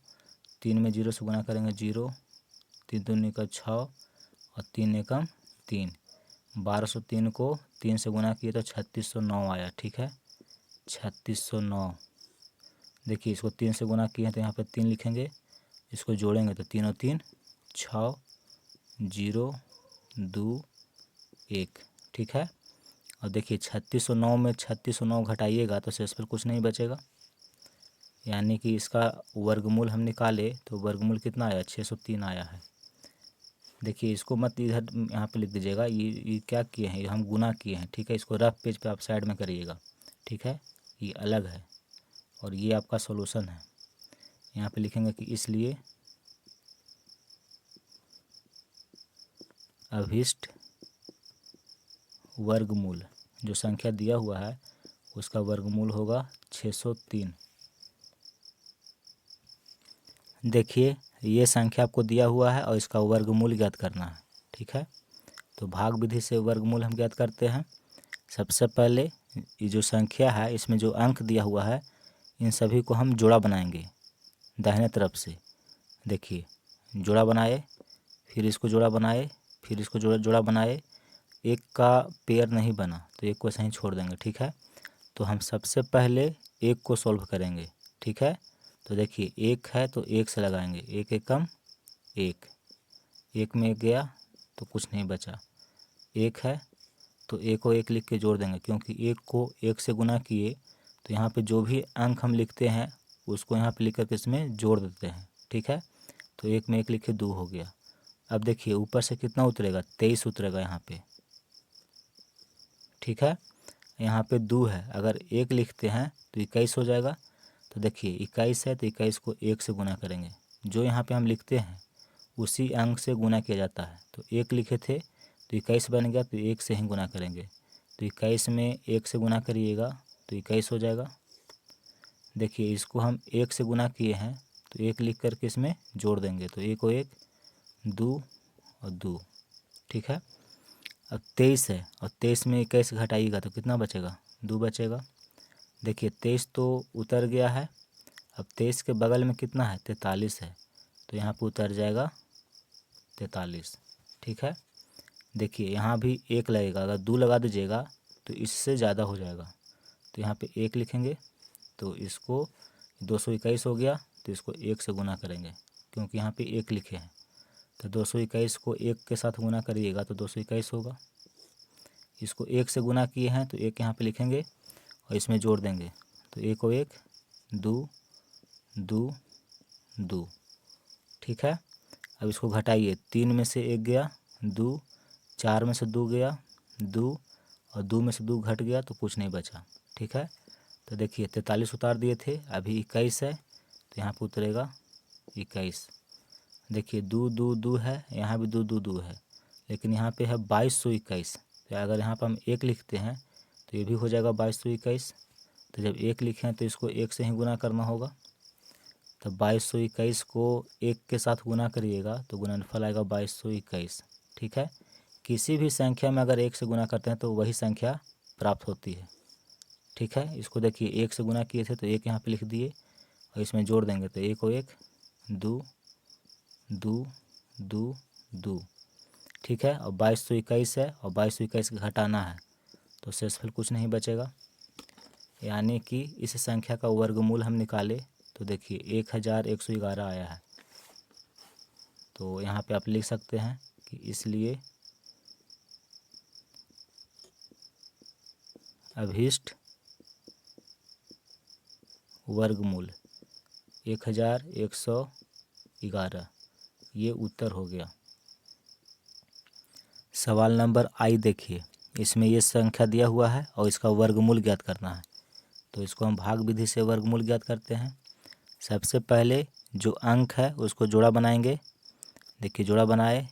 3 में 0 से गुना करेंगे 0, 3 दूनी का 6 और 3 एकम 3। 1203 को 3 से गुना किए तो 3609 आया। ठीक है, 3609। देखिए इसको 3 से गुना किए हैं तो यहाँ पे 3 लिखेंगे, इसको जोड़ेंगे तो 3 और 3 6, 0 2 1। ठीक है, और देखिए 3609 में 3609 घटाइएगा तो शेषफल कुछ नहीं बचेगा, यानी कि इसका वर्गमूल हम निकाले तो वर्गमूल कितना आया? 603 आया है। देखिए इसको मत इधर यहाँ पे लिख दीजिएगा, ये क्या किए हैं? ये हम गुना किए हैं। ठीक है, इसको रफ पेज पे आप साइड में करिएगा। ठीक है, ये अलग है और ये आपका सॉल्यूशन है। यहाँ पे लिखेंगे कि इसलिए अभिष्ट वर्गमूल, जो संख्या दिया हुआ है उसका वर्गमूल होगा 603। देखिए ये संख्या आपको दिया हुआ है और इसका वर्गमूल ज्ञात करना है। ठीक है, तो भाग विधि से वर्गमूल हम ज्ञात करते हैं। सबसे पहले ये जो संख्या है इसमें जो अंक दिया हुआ है इन सभी को हम जोड़ा बनाएंगे दाहिने तरफ से। देखिए जोड़ा बनाए, फिर इसको जोड़ा बनाए, फिर इसको जोड़ा बनाए, एक का पेयर नहीं बना तो एक को ऐसे ही छोड़ देंगे। ठीक है, तो हम सबसे पहले एक को सॉल्व करेंगे। ठीक है, तो देखिए एक है तो एक से लगाएंगे, एक एकम एक, एक में एक गया तो कुछ नहीं बचा, एक है तो एक को एक लिख के जोड़ देंगे, क्योंकि एक को एक से गुना किए तो यहाँ पे जो भी अंक हम लिखते हैं उसको यहाँ पे लिख कर के इसमें जोड़ देते हैं। ठीक है, तो एक में एक लिखे 2 हो गया। अब देखिए ऊपर से कितना उतरेगा? 23 उतरेगा यहाँ पे। ठीक है, यहाँ पे 2 है, अगर एक लिखते हैं तो 21 हो जाएगा। तो देखिए 21 है तो 21 को 1 से गुना करेंगे, जो यहाँ पे हम लिखते हैं उसी अंक से गुना किया जाता है। तो 1 लिखे थे तो 21 बन गया, तो 1 से ही गुना करेंगे, तो 21 में 1 से गुना करिएगा तो 21 हो जाएगा। देखिए इसको हम 1 से गुना किए हैं तो 1 लिख करके इसमें जोड़ देंगे, तो 1 को 1 2 और 2। ठीक है, अब 23 है और 23 में 21 घटाइएगा तो कितना बचेगा? 2 बचेगा। देखिए 23 तो उतर गया है, अब 23 के बगल में कितना है? 43 है, तो यहाँ पर उतर जाएगा 43। ठीक है, देखिए यहाँ भी 1 लगेगा, अगर 2 लगा दीजिएगा तो इससे ज़्यादा हो जाएगा, तो यहाँ पे 1 लिखेंगे, तो इसको 221 हो गया, तो इसको 1 से गुना करेंगे क्योंकि यहाँ पे 1 लिखे हैं, तो 221 को 1 के साथ गुना करिएगा तो 221 होगा। इसको 1 से गुना किए हैं तो 1 यहाँ पे लिखेंगे और इसमें जोड़ देंगे, तो 1 को 1 2 2 2। ठीक है, अब इसको घटाइए, 3 में से 1 गया 2, 4 में से 2 गया 2 और 2 में से 2 घट गया तो कुछ नहीं बचा। ठीक है, तो देखिए 43 उतार दिए थे, अभी 21 है तो यहाँ पर उतरेगा 21। देखिए 2 2 2 है, यहाँ भी 2 2 2 है, लेकिन यहाँ पे है 2221, तो अगर यहाँ पर हम 1 लिखते हैं तो ये भी हो जाएगा 2221। तो जब 1 लिखें तो इसको 1 से ही गुना करना होगा, तो 2221 को 1 के साथ गुना करिएगा तो गुणनफल आएगा 2221। ठीक है, किसी भी संख्या में अगर 1 से गुना करते हैं तो वही संख्या प्राप्त होती है। ठीक है, इसको देखिए 1 से गुना किए थे तो 1 यहाँ पे लिख दिए और इसमें जोड़ देंगे, तो 1 को 1 2 2 2 2। ठीक है, और 2221 है और 2221 घटाना है तो शेषफल कुछ नहीं बचेगा, यानी कि इस संख्या का वर्गमूल हम निकाले तो देखिए 1111 आया है। तो यहाँ पे आप लिख सकते हैं कि इसलिए अभीष्ट वर्गमूल 1111, ये उत्तर हो गया। सवाल नंबर आई देखिए, इसमें ये संख्या दिया हुआ है और इसका वर्गमूल ज्ञात करना है। तो इसको हम भाग विधि से वर्गमूल ज्ञात करते हैं। सबसे पहले जो अंक है उसको जोड़ा बनाएंगे। देखिए जोड़ा बनाए,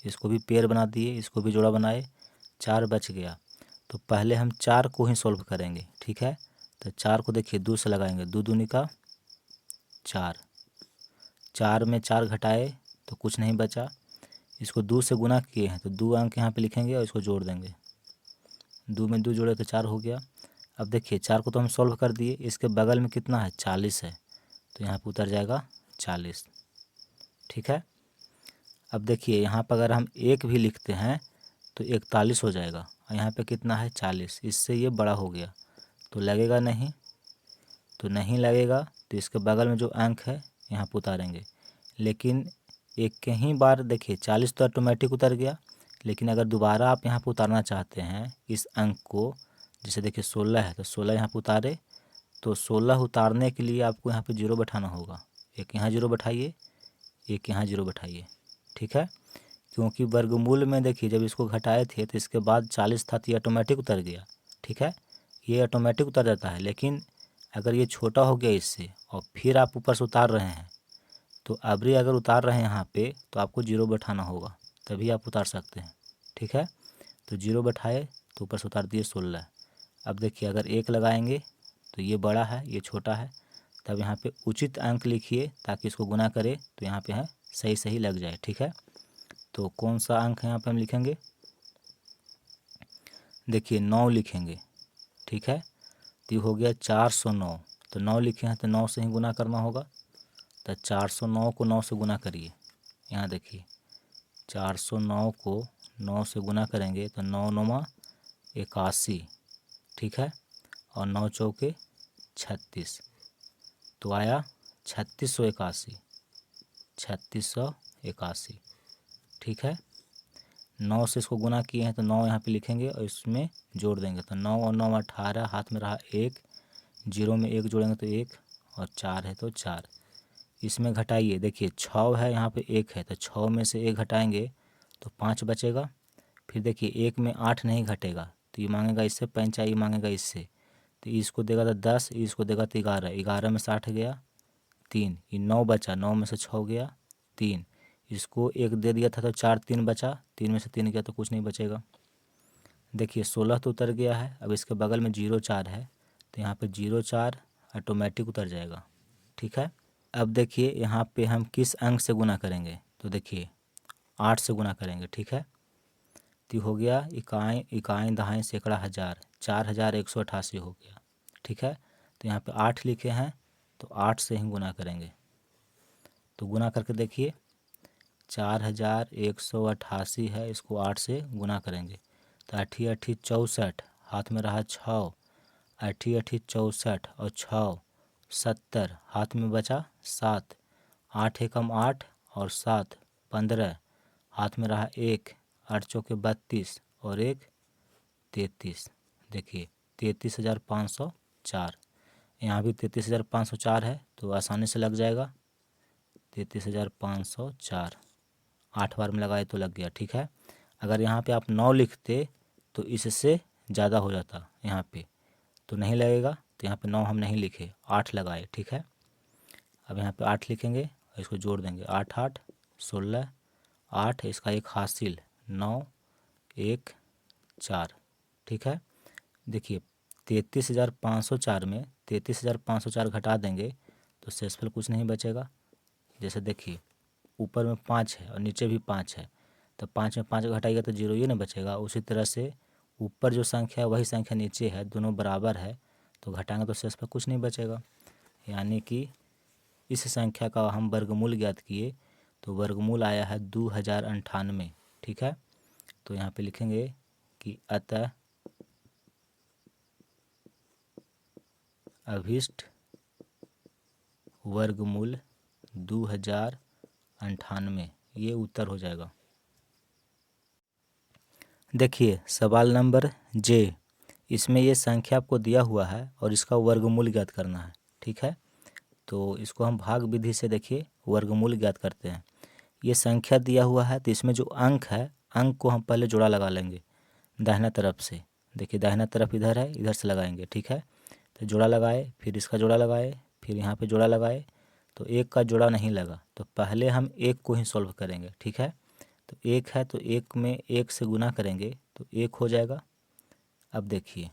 इसको भी पेयर बना दिए, इसको भी जोड़ा बनाए, 4 बच गया। तो पहले हम 4 को ही सॉल्व करेंगे, ठीक है। तो 4 को देखिए 2 से लगाएंगे, 2 दूनी का 4, 4 में 4 घटाए तो कुछ नहीं बचा। इसको 2 से गुना किए हैं तो 2 अंक यहाँ पे लिखेंगे और इसको जोड़ देंगे, 2 में 2 जोड़े तो 4 हो गया। अब देखिए 4 को तो हम सॉल्व कर दिए, इसके बगल में कितना है 40 है, तो यहाँ पे उतर जाएगा 40, ठीक है। अब देखिए यहाँ पर अगर हम 1 भी लिखते हैं तो 41 हो जाएगा, और यहाँ पे कितना है 40, इससे ये बड़ा हो गया तो लगेगा नहीं, तो नहीं लगेगा तो इसके बगल में जो अंक है यहाँ पर उतारेंगे। लेकिन एक के ही बार देखिए 40 तो ऑटोमेटिक उतर गया, लेकिन अगर दोबारा आप यहाँ पर उतारना चाहते हैं इस अंक को, जैसे देखिए 16 है तो 16 यहाँ पर उतारे, तो 16 उतारने के लिए आपको यहाँ पे 0 बैठाना होगा। एक यहाँ 0 बैठाइए, एक यहाँ 0 बैठाइए, ठीक है। क्योंकि वर्गमूल में देखिए जब इसको घटाए थे तो इसके बाद 40 था तो ये ऑटोमेटिक उतर गया, ठीक है, ये ऑटोमेटिक उतर जाता है। लेकिन अगर ये छोटा हो गया इससे और फिर आप ऊपर से उतार रहे हैं, तो अबरी अगर उतार रहे हैं यहाँ पे तो आपको 0 बैठाना होगा, तभी आप उतार सकते हैं, ठीक है। तो 0 बैठाए तो ऊपर से उतार दिए 16। अब देखिए अगर 1 लगाएंगे तो ये बड़ा है, ये छोटा है, तब यहाँ पे उचित अंक लिखिए ताकि इसको गुना करे तो यहाँ पे है सही सही लग जाए, ठीक है। तो कौन सा अंक है यहाँ पे हम लिखेंगे, देखिए 9 लिखेंगे, ठीक है। तो ये हो गया 409, तो 9 लिखे हैं तो 9 से ही गुना करना होगा। तो 409 को 9 से गुना करिए, यहाँ देखिए 409 को 9 से गुना करेंगे तो 9 9 81, ठीक है, और 9 चौके 36, तो आया 3681, 3681, ठीक है। 9 से इसको गुना किए हैं तो 9 यहाँ पे लिखेंगे और इसमें जोड़ देंगे, तो 9 और 9 18, हाथ में रहा 1, 0 में 1 जोड़ेंगे तो 1, और 4 है तो 4। इसमें घटाइए, देखिए 6 है यहाँ पे 1 है, तो 6 में से 1 घटाएंगे तो 5 बचेगा। फिर देखिए 1 में 8 नहीं घटेगा तो ये मांगेगा इससे, 5 ये मांगेगा इससे, तो इसको देगा तो 10, इसको देगा तो 11, 11 में 60 गया 3, ये 9 बचा, 9 में से 6 गया 3, इसको 1 दे दिया था तो 4 3 बचा, 3 में से 3 गया तो कुछ नहीं बचेगा। देखिए 16 तो उतर गया है, अब इसके बगल में 0 4 है तो यहाँ पे 0 4 ऑटोमेटिक उतर जाएगा, ठीक है। अब देखिए यहाँ पे हम किस अंक से गुना करेंगे, तो देखिए 8 से गुना करेंगे, ठीक है। तो हो गया इकाई इकाई दहाई सैकड़ा हज़ार, 4188 हो गया, ठीक है। तो यहाँ पे 8 लिखे हैं तो 8 से ही गुना करेंगे, तो गुना करके देखिए 4188 है, इसको 8 से गुना करेंगे तो 8 8 64, हाथ में रहा 6, 8 8 64 और 6 70, हाथ में बचा 7, 8 एकम 8 और 7 15, हाथ में रहा 1, 8 चौके 32 और 1 33। देखिए 33,504, यहाँ भी 33,504 है तो आसानी से लग जाएगा, 33,504, 8 बार में लगाए तो लग गया, ठीक है। अगर यहाँ पे आप 9 लिखते तो इससे ज़्यादा हो जाता, यहाँ पे तो नहीं लगेगा, तो यहाँ पे 9 हम नहीं लिखे, 8 लगाए, ठीक है। अब यहाँ पे 8 लिखेंगे और इसको जोड़ देंगे, 8 8 16, 8 इसका एक हासिल 9 1 4, ठीक है। देखिए 33,504 में 33,504 घटा देंगे तो शेषफल कुछ नहीं बचेगा। जैसे देखिए ऊपर में 5 है और नीचे भी 5 है, तो 5 में 5 घटाइएगा तो 0 ये ना बचेगा। उसी तरह से ऊपर जो संख्या है वही संख्या नीचे है, दोनों बराबर है, तो घटाएंगे तो शेषफल कुछ नहीं बचेगा। यानी कि इस संख्या का हम वर्गमूल ज्ञात किए तो वर्गमूल आया है 2098, ठीक है। तो यहाँ पे लिखेंगे कि अतः अभिष्ट वर्गमूल 2098, ये उत्तर हो जाएगा। देखिए सवाल नंबर जे, इसमें ये संख्या आपको दिया हुआ है और इसका वर्गमूल ज्ञात करना है, ठीक है। तो इसको हम भाग विधि से देखिए वर्गमूल ज्ञात करते हैं। ये संख्या दिया हुआ है तो इसमें जो अंक है, अंक को हम पहले जोड़ा लगा लेंगे। दाहिना तरफ से। देखिए दाहिना तरफ इधर है, इधर से लगाएंगे, ठीक है। तो जोड़ा लगाए, फिर इसका जोड़ा लगाए, फिर यहाँ पे जोड़ा लगाए, तो एक का जोड़ा नहीं लगा, तो पहले हम एक को ही सॉल्व करेंगे, ठीक है। तो एक है तो एक में एक से गुना करेंगे तो एक हो जाएगा। अब देखिए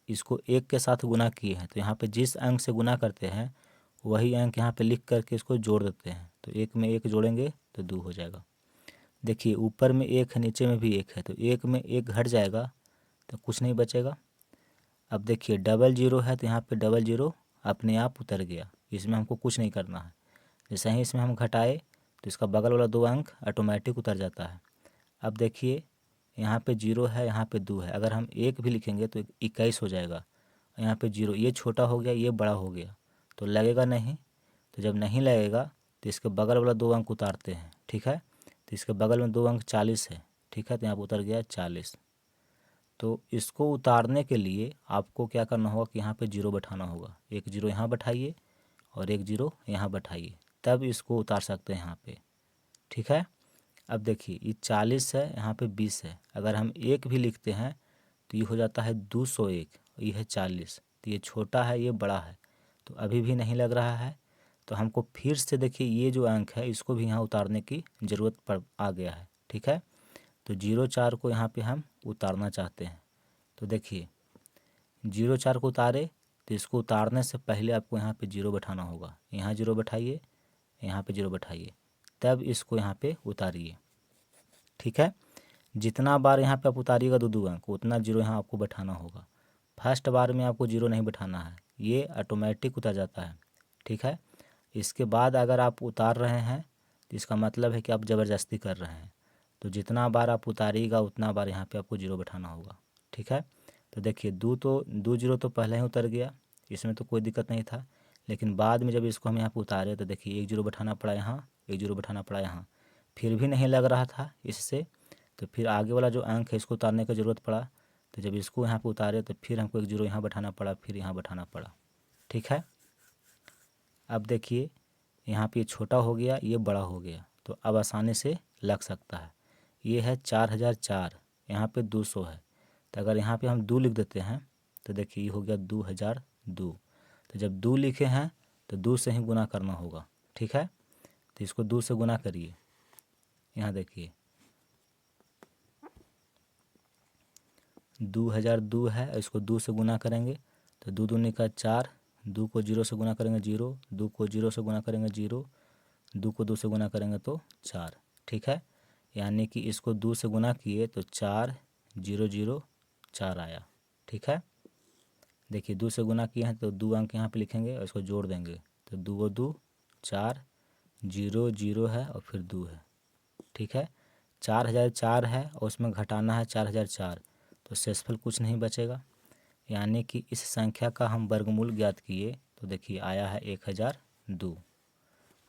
इसको एक के साथ गुना किए हैं, तो यहाँ पे जिस अंक से गुना करते हैं वही अंक यहाँ पे लिख करके इसको जोड़ देते हैं, तो एक में एक जोड़ेंगे तो 2 हो जाएगा। देखिए ऊपर में एक है, नीचे में भी एक है, तो एक में एक घट जाएगा तो कुछ नहीं बचेगा। अब देखिए डबल जीरो है, तो यहाँ पे डबल जीरो अपने आप उतर गया, इसमें हमको कुछ नहीं करना है। जैसे ही इसमें हम घटाए तो इसका बगल वाला 2 अंक ऑटोमेटिक उतर जाता है। अब देखिए यहाँ पे 0 है, यहाँ पे 2 है, अगर हम एक भी लिखेंगे तो 21 हो जाएगा। यहाँ पे 0, ये छोटा हो गया, ये बड़ा हो गया, तो लगेगा नहीं। तो जब नहीं लगेगा तो इसके बगल वाला 2 अंक उतारते हैं, ठीक है। तो इसके बगल में 2 अंक 40 है, ठीक है, तो यहाँ पर उतर गया 40। तो इसको उतारने के लिए आपको क्या करना होगा कि यहाँ पे 0 बैठाना होगा, एक 0 यहाँ बैठाइए और एक 0 यहाँ बैठाइए, तब इसको उतार सकते हैं यहाँ पे, ठीक है। अब देखिए ये 40 है, यहाँ पे 20 है, अगर हम एक भी लिखते हैं तो ये हो जाता है 201, ये है 40, तो ये छोटा है ये बड़ा है, तो अभी भी नहीं लग रहा है। तो हमको फिर से देखिए ये जो अंक है इसको भी यहाँ उतारने की ज़रूरत पड़ आ गया है, ठीक है। तो 0 4 को यहाँ पे हम उतारना चाहते हैं, तो देखिए 0 4 को उतारे, तो इसको उतारने से पहले आपको यहाँ पे 0 बैठाना होगा, यहाँ 0 बैठाइए, यहाँ पे 0 बैठाइए, तब इसको यहाँ पे उतारिए, ठीक है। जितना बार यहाँ पे आप उतारिएगा 2 2 अंक, उतना 0 यहाँ आपको बैठाना होगा। फर्स्ट बार में आपको 0 नहीं बैठाना है, ये ऑटोमेटिक उतर जाता है, ठीक है। इसके बाद अगर आप उतार रहे हैं तो इसका मतलब है कि आप ज़बरदस्ती कर रहे हैं, तो जितना बार आप उतारिएगा उतना बार यहाँ पे आपको 0 बैठाना होगा, ठीक है। तो देखिए 2 0 तो पहले ही उतर गया, इसमें तो कोई दिक्कत नहीं था, लेकिन बाद में जब इसको हम यहाँ पे उतारे तो देखिए 1 0 बैठाना पड़ा यहाँ, 1 0 बैठाना पड़ा यहाँ, फिर भी नहीं लग रहा था इससे, तो फिर आगे वाला जो अंक है इसको उतारने की ज़रूरत पड़ा। तो जब इसको यहाँ पे उतारे तो फिर हमको 1 0 यहाँ बैठाना पड़ा, फिर यहाँ बैठाना पड़ा, ठीक है। अब देखिए यहाँ पे छोटा हो गया, ये बड़ा हो गया, तो अब आसानी से लग सकता है। ये है 4004, यहाँ पे 200 है, तो अगर यहाँ पे हम 2 लिख देते हैं तो देखिए ये हो गया 2002। तो जब 2 लिखे हैं तो 2 से ही गुना करना होगा, ठीक है। तो इसको 2 से गुना करिए, यहाँ देखिए 2002 है, इसको 2 से गुना करेंगे तो 2 दूनी का 4, 2 को 0 से गुना करेंगे 0, 2 को 0 से गुना करेंगे 0, 2 को 2 से गुना करेंगे तो 4, ठीक है। यानी कि इसको 2 से गुना किए तो 4004 आया, ठीक है। देखिए 2 से गुना किए हैं तो 2 अंक यहाँ पे लिखेंगे और इसको जोड़ देंगे, तो 2 2 4, 0 0 है और फिर 2 है, ठीक है। 4004 है और उसमें घटाना है 4004, तो शेषफल कुछ नहीं बचेगा। यानी कि इस संख्या का हम वर्गमूल ज्ञात किए तो देखिए आया है 1002,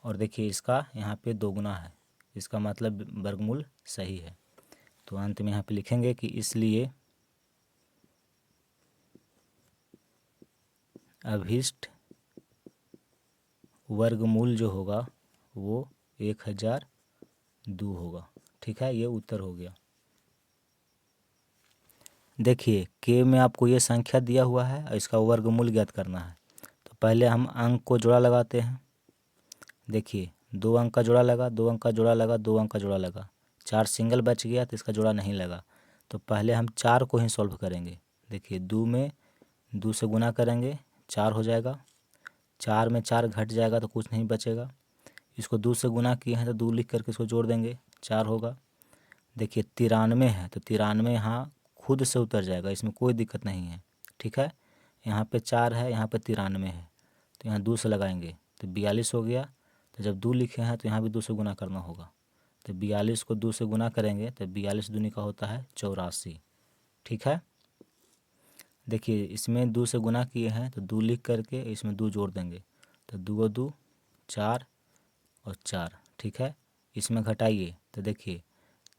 और देखिए इसका यहाँ पे 2 गुना है, इसका मतलब वर्गमूल सही है। तो अंत में यहाँ पे लिखेंगे कि इसलिए अभीष्ट वर्गमूल जो होगा वो 1002 होगा, ठीक है। ये उत्तर हो गया। देखिए के में आपको ये संख्या दिया हुआ है और इसका वर्गमूल ज्ञात करना है, तो पहले हम अंक को जोड़ा लगाते हैं। देखिए 2 अंक का जोड़ा लगा, 2 अंक का जोड़ा लगा, 2 अंक का जोड़ा लगा, 4 सिंगल बच गया तो इसका जोड़ा नहीं लगा, तो पहले हम 4 को ही सॉल्व करेंगे। देखिए 2 में 2 से गुना करेंगे 4 हो जाएगा, 4 में 4 घट जाएगा तो कुछ नहीं बचेगा। इसको 2 से गुना किए हैं तो 2 लिख करके इसको जोड़ देंगे, 4 होगा। देखिए 93 है तो 93 यहाँ खुद से उतर जाएगा, इसमें कोई दिक्कत नहीं है, ठीक है। यहाँ पे 4 है, यहाँ पे 93 है, तो यहाँ 2 से लगाएंगे तो 42 हो गया। तो जब 2 लिखे हैं तो यहाँ भी 2 से गुना करना होगा, तो 42 को 2 से गुना करेंगे तो 42 दूनी का होता है 84, ठीक है। देखिए इसमें 2 से गुना किए हैं तो 2 लिख करके इसमें 2 जोड़ देंगे, तो 2 2 4 और 4, ठीक है। इसमें घटाइए तो देखिए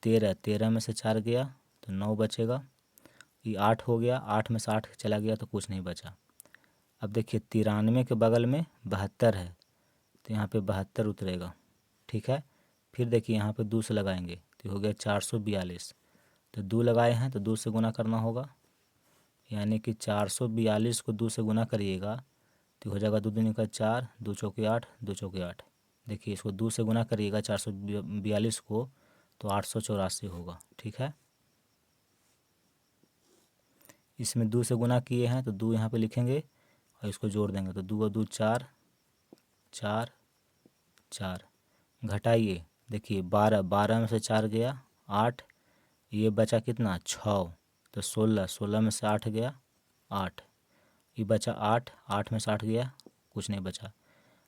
13 में से 4 गया तो 9 बचेगा, ये 8 हो गया, 8 में से 8 चला गया तो कुछ नहीं बचा। अब देखिए 93 के बगल में 72 है, तो यहाँ पे 72 उतरेगा, ठीक है। फिर देखिए यहाँ पे 2 से लगाएंगे तो हो गया 442, तो 2 लगाए हैं तो 2 से गुना करना होगा, यानी कि 442 को 2 से गुना करिएगा तो हो जाएगा 2 दूनी का 4, 2 चौके 8, 2 चौके 8। देखिए इसको 2 से गुना करिएगा 442 को तो 884 होगा। ठीक है, इसमें 2 से गुना किए हैं तो 2 यहाँ पे लिखेंगे और इसको जोड़ देंगे तो 2 और 2 4, 4 4। घटाइए, देखिए 12, 12 में से 4 गया 8, ये बचा कितना 6, तो 16, 16 में से 8 गया 8, ये बचा 8, 8 में से 8 गया कुछ नहीं बचा।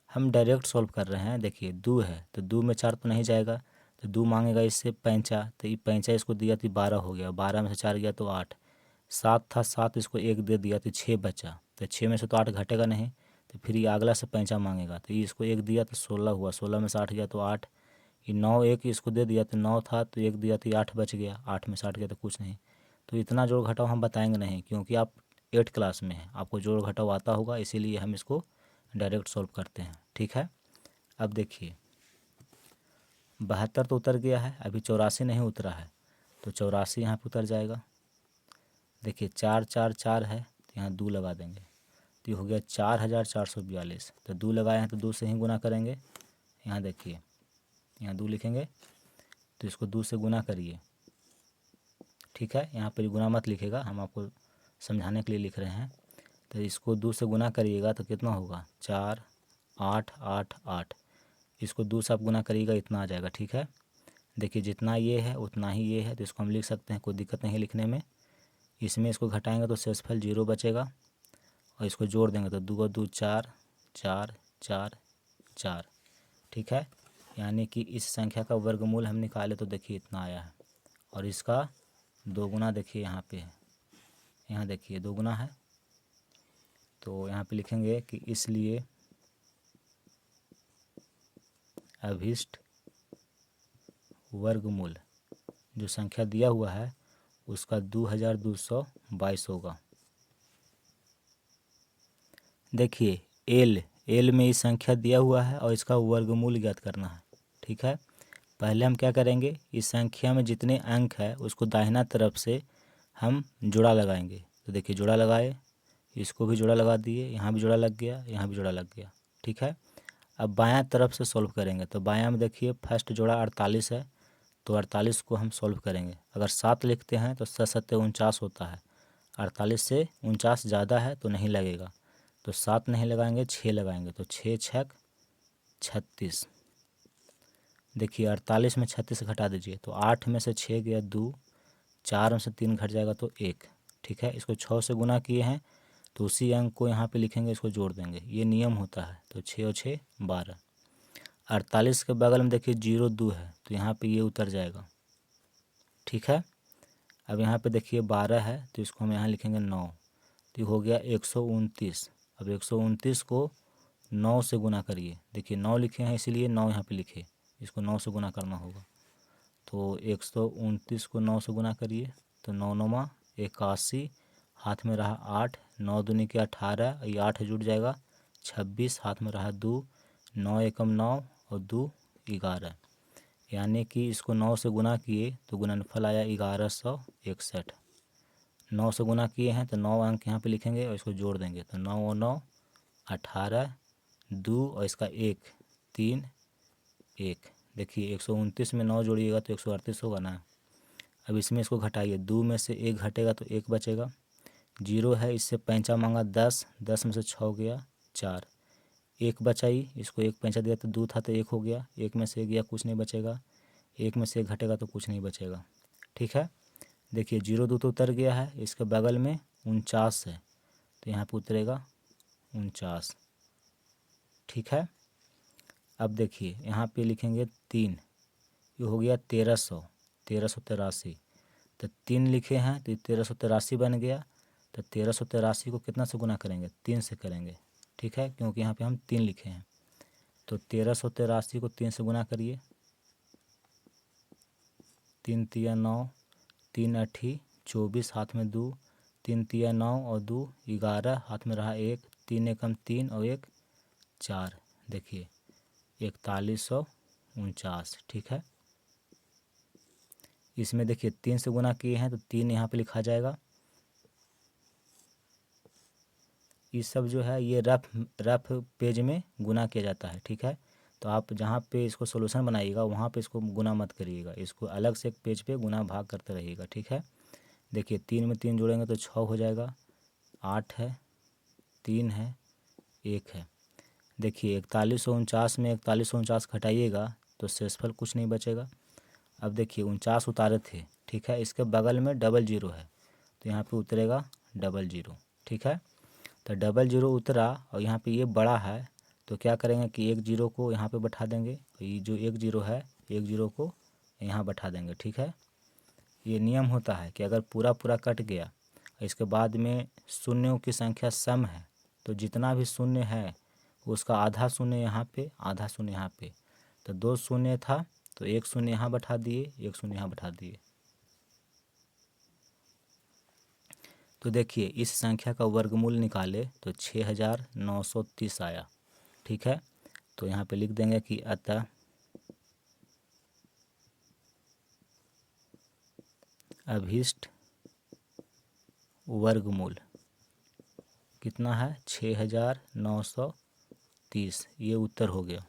हम डायरेक्ट सॉल्व कर रहे हैं। देखिए 2 है तो 2 में 4 तो नहीं जाएगा, तो 2 मांगेगा इससे 5, तो ये 5 इसको दिया तो 12 हो गया, 12 में से 4 गया तो 8, 7 था 7 इसको 1 दे दिया तो 6 बचा, तो 6 में से तो 8 घटेगा नहीं, तो फिर ये अगला से 5 मांगेगा, तो ये इसको 1 दिया तो 16 हुआ, 16 में से 8 गया तो 8, ये 9 1 इसको दे दिया तो 9 था तो 1 दिया तो 8 बच गया, 8 में से 8 गया तो कुछ नहीं। तो इतना जोड़ घटाव हम बताएंगे नहीं, क्योंकि आप 8 क्लास में हैं, आपको जोड़ घटाव आता होगा, इसीलिए हम इसको डायरेक्ट सॉल्व करते हैं। ठीक है, अब देखिए 72 तो उतर गया है, अभी 84 नहीं उतरा है, तो 84 यहाँ पर उतर जाएगा। देखिए 4 4 4 है तो यहाँ 2 लगा देंगे, तो ये हो गया 4442। तो 2 लगाए हैं तो 2 से ही गुना करेंगे। यहाँ देखिए यहाँ 2 लिखेंगे तो इसको 2 से गुना करिए। ठीक है, यहाँ पर गुना मत लिखेगा, हम आपको समझाने के लिए लिख रहे हैं। तो इसको 2 से गुना करिएगा तो कितना होगा 4 8 8 8, इसको 2 से आप गुना करिएगा इतना आ जाएगा। ठीक है, देखिए जितना ये है उतना ही ये है, तो इसको हम लिख सकते हैं, कोई दिक्कत नहीं लिखने में। इसमें इसको घटाएंगे तो शेषफल 0 बचेगा और इसको जोड़ देंगे तो 2 और 2 4, 4 4 4। ठीक है, यानी कि इस संख्या का वर्गमूल हम निकाले तो देखिए इतना आया है, और इसका दोगुना देखिए यहाँ पे है, यहाँ देखिए दोगुना है, तो यहाँ पे लिखेंगे कि इसलिए अभिष्ट वर्गमूल जो संख्या दिया हुआ है उसका 2222 होगा। देखिए एल में इस संख्या दिया हुआ है और इसका वर्गमूल ज्ञात करना है। ठीक है, पहले हम क्या करेंगे, इस संख्या में जितने अंक है उसको दाहिना तरफ से हम जोड़ा लगाएंगे। तो देखिए जोड़ा लगाए, इसको भी जोड़ा लगा दिए, यहाँ भी जोड़ा लग गया, यहाँ भी जोड़ा लग गया। ठीक है, अब बायां तरफ से सॉल्व करेंगे, तो बायां में देखिए फर्स्ट जोड़ा 48 है, तो 48 को हम सॉल्व करेंगे। अगर 7 लिखते हैं तो 7 7 49 होता है, 48 से 49 ज़्यादा है तो नहीं लगेगा, तो 7 नहीं लगाएंगे 6 लगाएंगे, तो 6 छक 36। देखिए 48 में 36 घटा दीजिए तो 8 में से 6 गया 2, 4 में से 3 घट जाएगा तो 1। ठीक है, इसको 6 से गुना किए हैं तो उसी अंक को यहाँ पे लिखेंगे, इसको जोड़ देंगे, ये नियम होता है। तो 6 और 6 12। 48 के बगल में देखिए 0 2 है तो यहाँ पे ये उतर जाएगा। ठीक है, अब यहाँ पे देखिए 12 है तो इसको हम यहाँ लिखेंगे 9, तो हो गया 129। अब 129 को 9 से गुना करिए, देखिए 9 लिखे हैं इसीलिए 9 यहाँ पे लिखे, इसको 9 से गुना करना होगा। तो 129 को 9 से गुना करिए तो 9 9 81, हाथ में रहा 8, 9 दूनी के 18, ये 8 जुड़ जाएगा 26, हाथ में रहा 2, 9 एकम 9 और 2 11, यानी कि इसको 9 से गुना किए तो गुणनफल आया 1161। 9 से गुना किए हैं तो 9 अंक यहाँ पे लिखेंगे और इसको जोड़ देंगे, तो 9 और 9 18, 2 और इसका 1 3 1। देखिए 129 में 9 जोड़िएगा तो 138 होगा ना। अब इसमें इसको घटाइए, 2 में से 1 घटेगा तो 1 बचेगा, 0 है इससे 5 मांगा 10, 10 में से 6 गया 4, 1 बचाई, इसको 1 5 दिया तो 2 था तो 1 हो गया, 1 में से 1 गया कुछ नहीं बचेगा, 1 में से 1 घटेगा तो कुछ नहीं बचेगा। ठीक है, देखिए 0 2 तो उतर गया है, इसके बगल में 49 है तो यहाँ पे उतरेगा 49। ठीक है, अब देखिए यहाँ पे लिखेंगे 3, ये हो गया 1300, 1383। तो 3 लिखे हैं तो 1383 बन गया, तो 1383 को कितना से गुना करेंगे 3 से करेंगे। ठीक है, क्योंकि यहाँ पे हम 3 लिखे हैं, तो 1383 को 3 से गुना करिए, 3 तिया 9, 3 अठी 24, हाथ में 2, 3 तिया 9 और 2 11, हाथ में रहा 1, 3 एकम 3 और 1 4। देखिए 4149। ठीक है, इसमें देखिए 3 से गुना किए हैं तो 3 यहाँ पे लिखा जाएगा। ये सब जो है ये रफ पेज में गुना किया जाता है, ठीक है। तो आप जहाँ पे इसको सोल्यूशन बनाइएगा वहाँ पे इसको गुना मत करिएगा, इसको अलग से एक पेज पे गुना भाग करते रहिएगा, ठीक है। देखिए 3 में 3 जोड़ेंगे तो 6 हो जाएगा, 8 है, 3 है, 1 है। देखिए 4149 में 4149 घटाइएगा तो शेषफल कुछ नहीं बचेगा। अब देखिए 49 उतारे थे, ठीक है, इसके बगल में डबल जीरो है तो यहाँ पे उतरेगा डबल जीरो, ठीक है। तो डबल जीरो उतरा और यहाँ पे ये बड़ा है तो क्या करेंगे कि एक जीरो को यहाँ पे बैठा देंगे, ये जो एक जीरो है एक जीरो को यहाँ बैठा देंगे, ठीक है। ये नियम होता है कि अगर पूरा पूरा कट गया इसके बाद में शून्यों की संख्या सम है तो जितना भी शून्य है उसका आधा शून्य यहाँ पे आधा शून्य यहाँ पे, तो 2 शून्य था तो 1 शून्य यहाँ बैठा दिए, 1 शून्य यहाँ बैठा दिए। तो देखिए इस संख्या का वर्गमूल निकाले तो 6930 आया, ठीक है। तो यहाँ पे लिख देंगे कि अतः अभीष्ट वर्गमूल कितना है 6930, ये उत्तर हो गया।